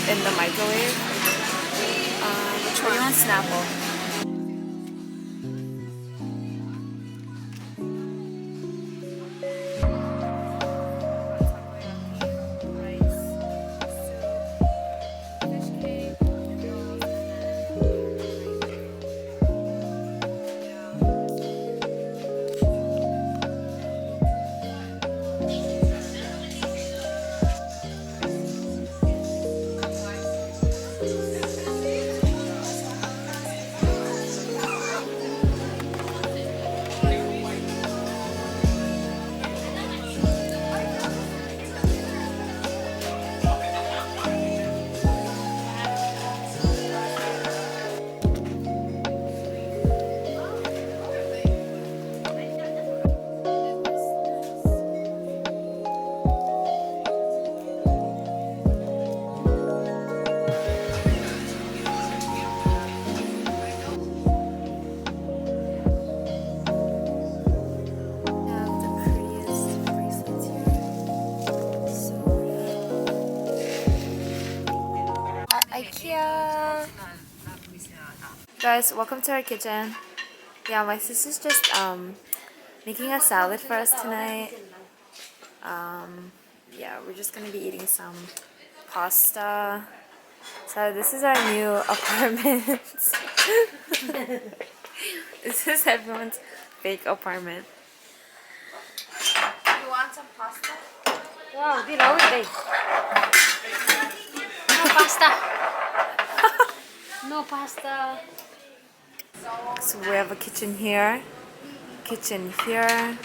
in the microwave. Choyong Snapple. Ikea. Guys, welcome to our kitchen. Yeah, my sister's just making a salad for us tonight. Yeah, we're just gonna be eating some pasta. So this is our new apartment. This is everyone's fake apartment. You want some pasta? Wow, di raw day. No pasta. No pasta. So we have a kitchen here, kitchen here,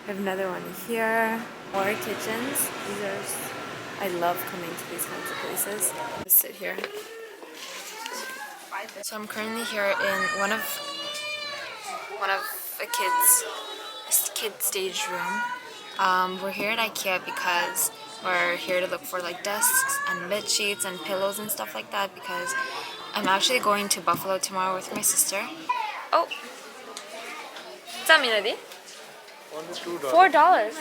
we have another one here, more kitchens. I love coming to these kinds of places. Just sit here. So I'm currently here in one of the kid stage room. We're here at Ikea because we're here to look for like desks and bed sheets and pillows and stuff like that, because I'm actually going to Buffalo tomorrow with my sister. Oh, what's that mean, Adi? $4.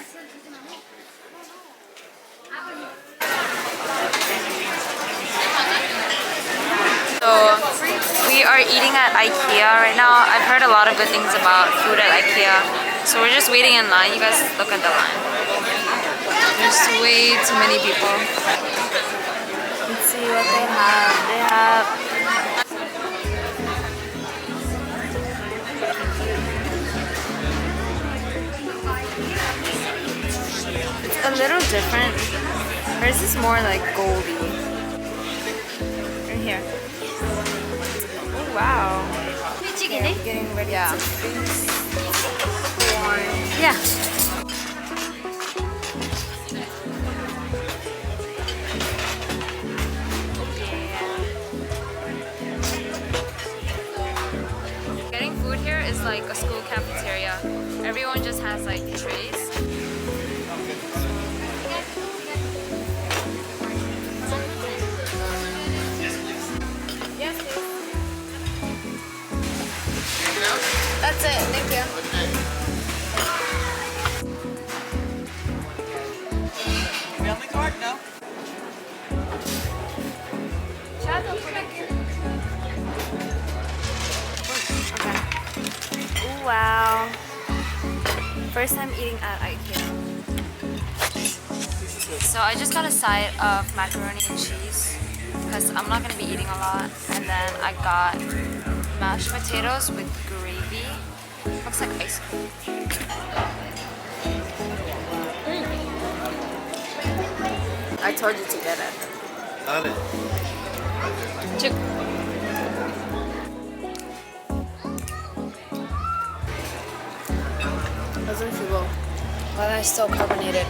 So we are eating at Ikea right now. I've heard a lot of good things about food at Ikea, so we're just waiting in line. You guys look at the line. There's way too many people. Let's see what they have. They have a little different. Hers is more like goldy. Right here. Oh wow. Yeah, getting ready to freeze. Yeah. Getting food here is like a school cafeteria. Everyone just has like trays. That's it, thank you. Family card? No. Okay. Ooh, wow. First time eating at Ikea. So I just got a side of macaroni and cheese because I'm not going to be eating a lot. And then I got mashed potatoes with gravy. Looks like ice cream. I told you to get it. Got it. Doesn't feel but it's still carbonated.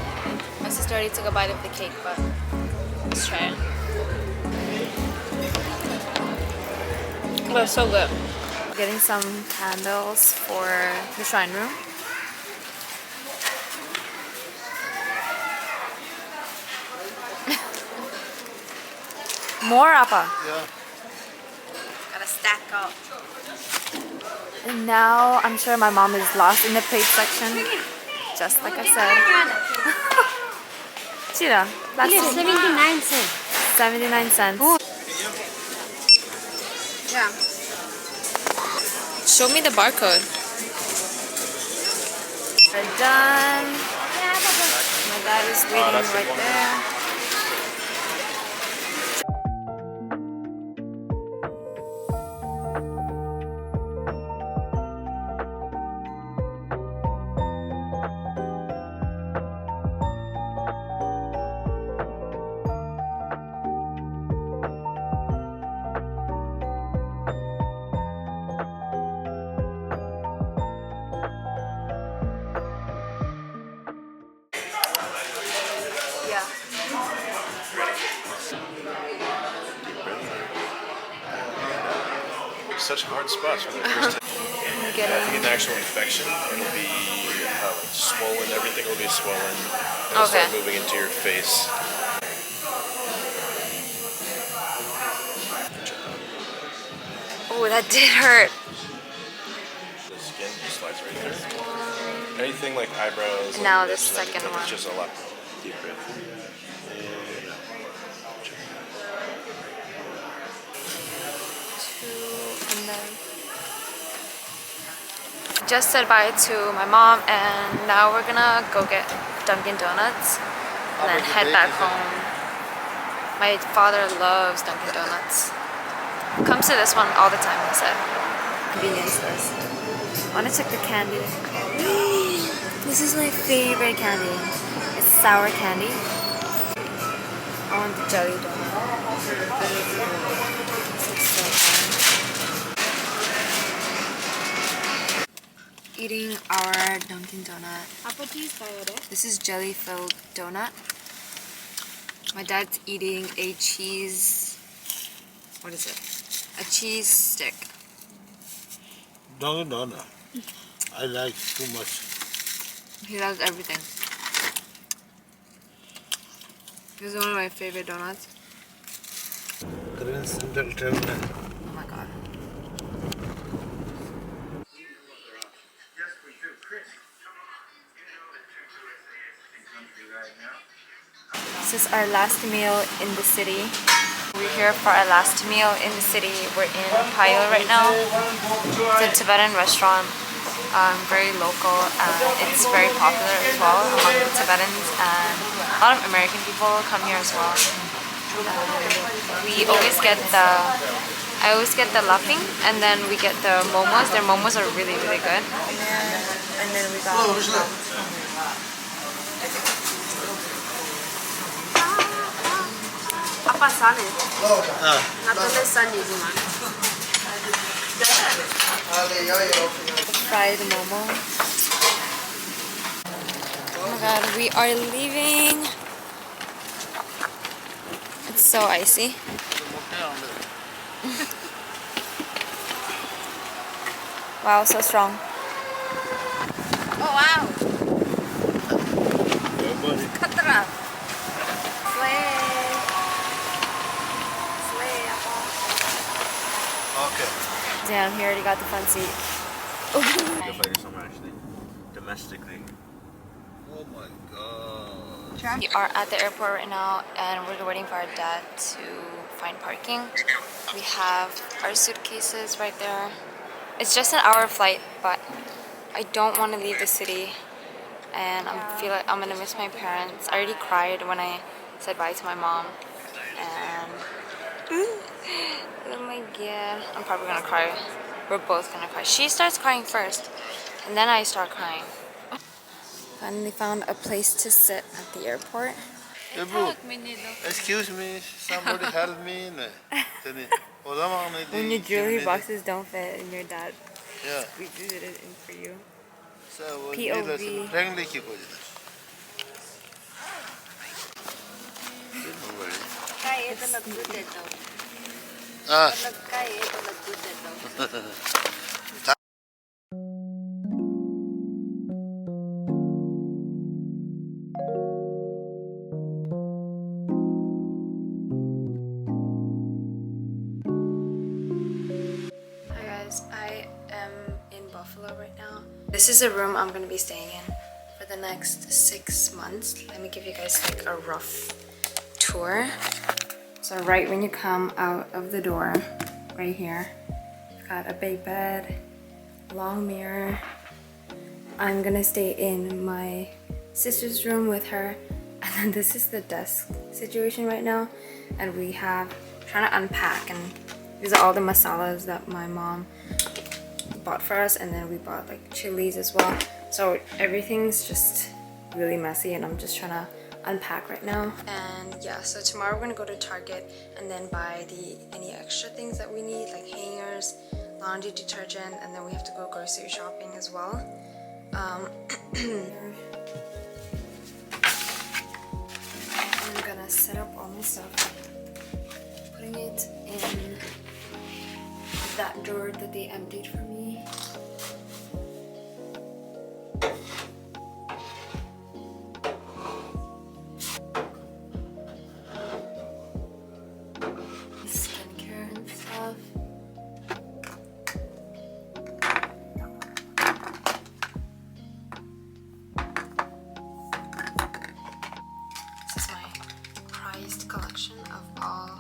My sister already took a bite of the cake, but let's try it. Oh, it's so good. Getting some candles for the shrine room. More appa. Yeah. Gotta stack up. And now I'm sure my mom is lost in the plate section. Just like I said. Chira, that's Yes, 79 cents. $0.79. Yeah. Show me the barcode. We're done. My dad is waiting right there. Yeah. Such hard spots when they're first. I'm I getting. think an actual infection, it'll be swollen. Everything will be swollen. It'll Okay. start moving into your face. Oh, that did hurt. The skin just slides right through. Anything like eyebrows. Now and the lips and everything, second one. It's just a lot deeper. And then just said bye to my mom, and now we're gonna go get Dunkin Donuts and then head back home. My father loves Dunkin Donuts. Comes to this one all the time, he said. Convenience stores. I want to check the candy. This is my favorite candy. It's sour candy. I want the jelly donut. This looks so fun. Eating our Dunkin Donut. This is jelly filled donut. My dad's eating a cheese. What is it? A cheese stick. Dunkin' Donut. I like too much. He loves everything. This is one of my favorite donuts. Korean Central Terminal. Oh my god. This is our last meal in the city. We're here for our last meal in the city. We're in Payo right now. It's a Tibetan restaurant, very local, and it's very popular as well among the Tibetans, and a lot of American people come here as well. We always get I always get the laping, and then we get the momos. Their momos are really, really good. And then we got Apa sana? Natale sani cuma. fried momo. Oh my god, we are leaving. It's so icy. Wow, so strong. Oh wow. Katra. Slay. Slay apa? Okay. Damn, he already got the front seat. Actually, domestically. Oh my god. We are at the airport right now, and we're waiting for our dad to find parking. We have our suitcases right there. It's just an hour flight, but I don't want to leave the city, and I feel like I'm gonna miss my parents. I already cried when I said bye to my mom, and oh my god, I'm probably gonna cry. We're both gonna cry. She starts crying first, and then I start crying. Finally found a place to sit at the airport. Excuse me, somebody help me. When your jewelry boxes don't fit and your dad Yeah. squeezes it in for you. So POV. friendly keep it. Kaya ito nagbudet daw. Ah, Kaya ito nagbudet daw. Hi guys, I am in Buffalo right now. This is a room I'm gonna be staying in for the next 6 months. Let me give you guys like a rough tour. So right when you come out of the door, right here, got a big bed, long mirror. I'm gonna stay in my sister's room with her, and then this is the desk situation right now, and we have trying to unpack, and these are all the masalas that my mom bought for us, and then we bought like chilies as well. So everything's just really messy, and I'm just trying to unpack right now. And yeah, so tomorrow we're gonna go to Target and then buy any extra things that we need, like hangers, laundry detergent, and then we have to go grocery shopping as well. I'm gonna set up all my stuff, putting it in that drawer that they emptied for me. Skincare and stuff. This is my prized collection of all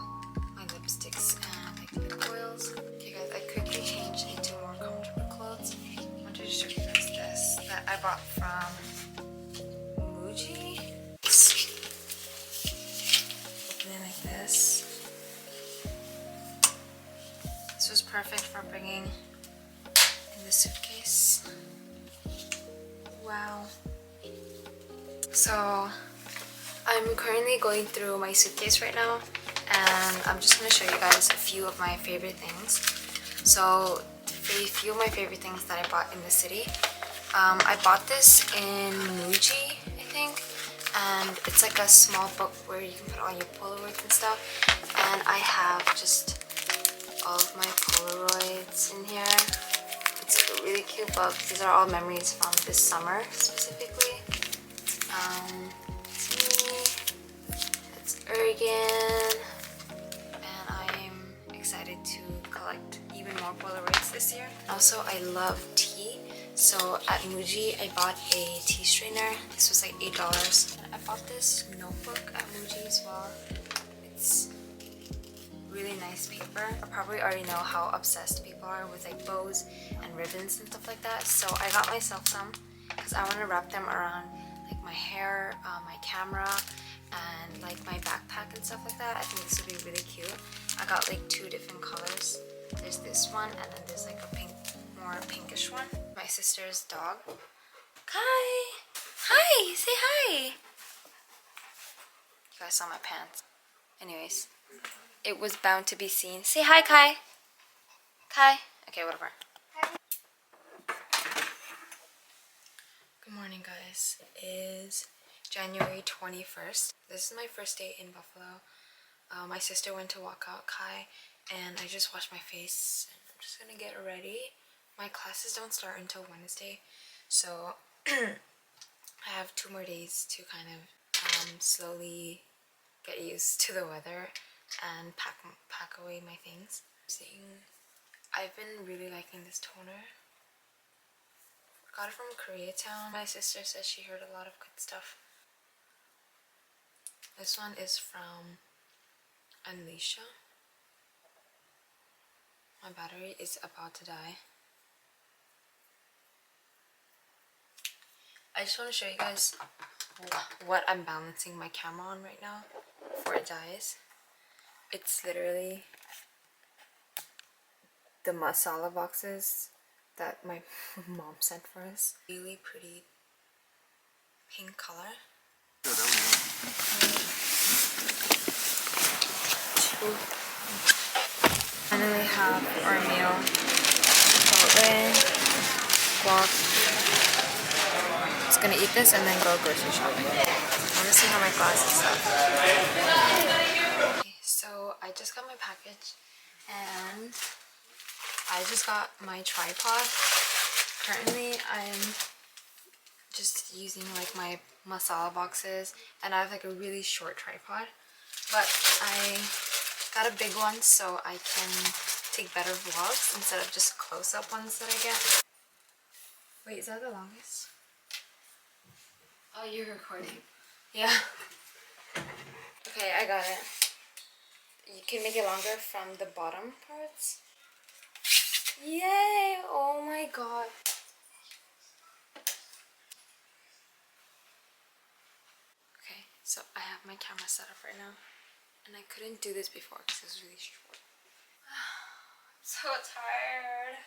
my lipsticks and like lip oils. Okay guys, I quickly changed into more comfortable clothes. I wanted to show you guys this that I bought from Muji. Open it like this. This was perfect for bringing in the suitcase. Wow. So I'm currently going through my suitcase right now, and I'm just going to show you guys a few of my favorite things. So a few of my favorite things that I bought in the city. I bought this in Muji, I think, and it's like a small book where you can put all your Polaroids and stuff. And I have just all of my Polaroids in here. It's like a really cute book. These are all memories from this summer specifically. It's me, it's Ergen, and I'm excited to collect even more Polaroids this year. Also, I love tea, so at Muji I bought a tea strainer. This was like $8. And I bought this notebook at Muji as well. It's really nice paper. I probably already know how obsessed people are with like bows and ribbons and stuff like that, so I got myself some because I want to wrap them around like my hair, my camera, and like my backpack and stuff like that. I think this would be really cute. I got like 2 different colors. There's this one, and then there's like a more pinkish one. My sister's dog. Kai! Hi! Say hi! You guys saw my pants. Anyways, it was bound to be seen. Say hi, Kai! Kai! Okay, whatever. Good morning, guys. It is January 21st. This is my first day in Buffalo. My sister went to walk out Kai, and I just washed my face, and I'm just gonna get ready. My classes don't start until Wednesday, so I have 2 more days to kind of slowly get used to the weather and pack away my things. I've been really liking this toner. Got it from Koreatown. My sister says she heard a lot of good stuff. This one is from Unleasha. My battery is about to die. I just want to show you guys what I'm balancing my camera on right now before it dies. It's literally the masala boxes that my mom sent for us. Really pretty pink color. Finally have our meal. Chipotle, guac. Just gonna eat this and then go grocery shopping. I wanna see how my glasses are. Okay, so I just got my package and I just got my tripod. Currently I'm just using like my masala boxes, and I have like a really short tripod, but I got a big one so I can take better vlogs instead of just close-up ones that I get. Wait, is that the longest? Oh, you're recording. Yeah. Okay, I got it. you can make it longer from the bottom parts. Yay! Oh my god. Okay, so I have my camera set up right now. And I couldn't do this before because it was really short. I'm so tired.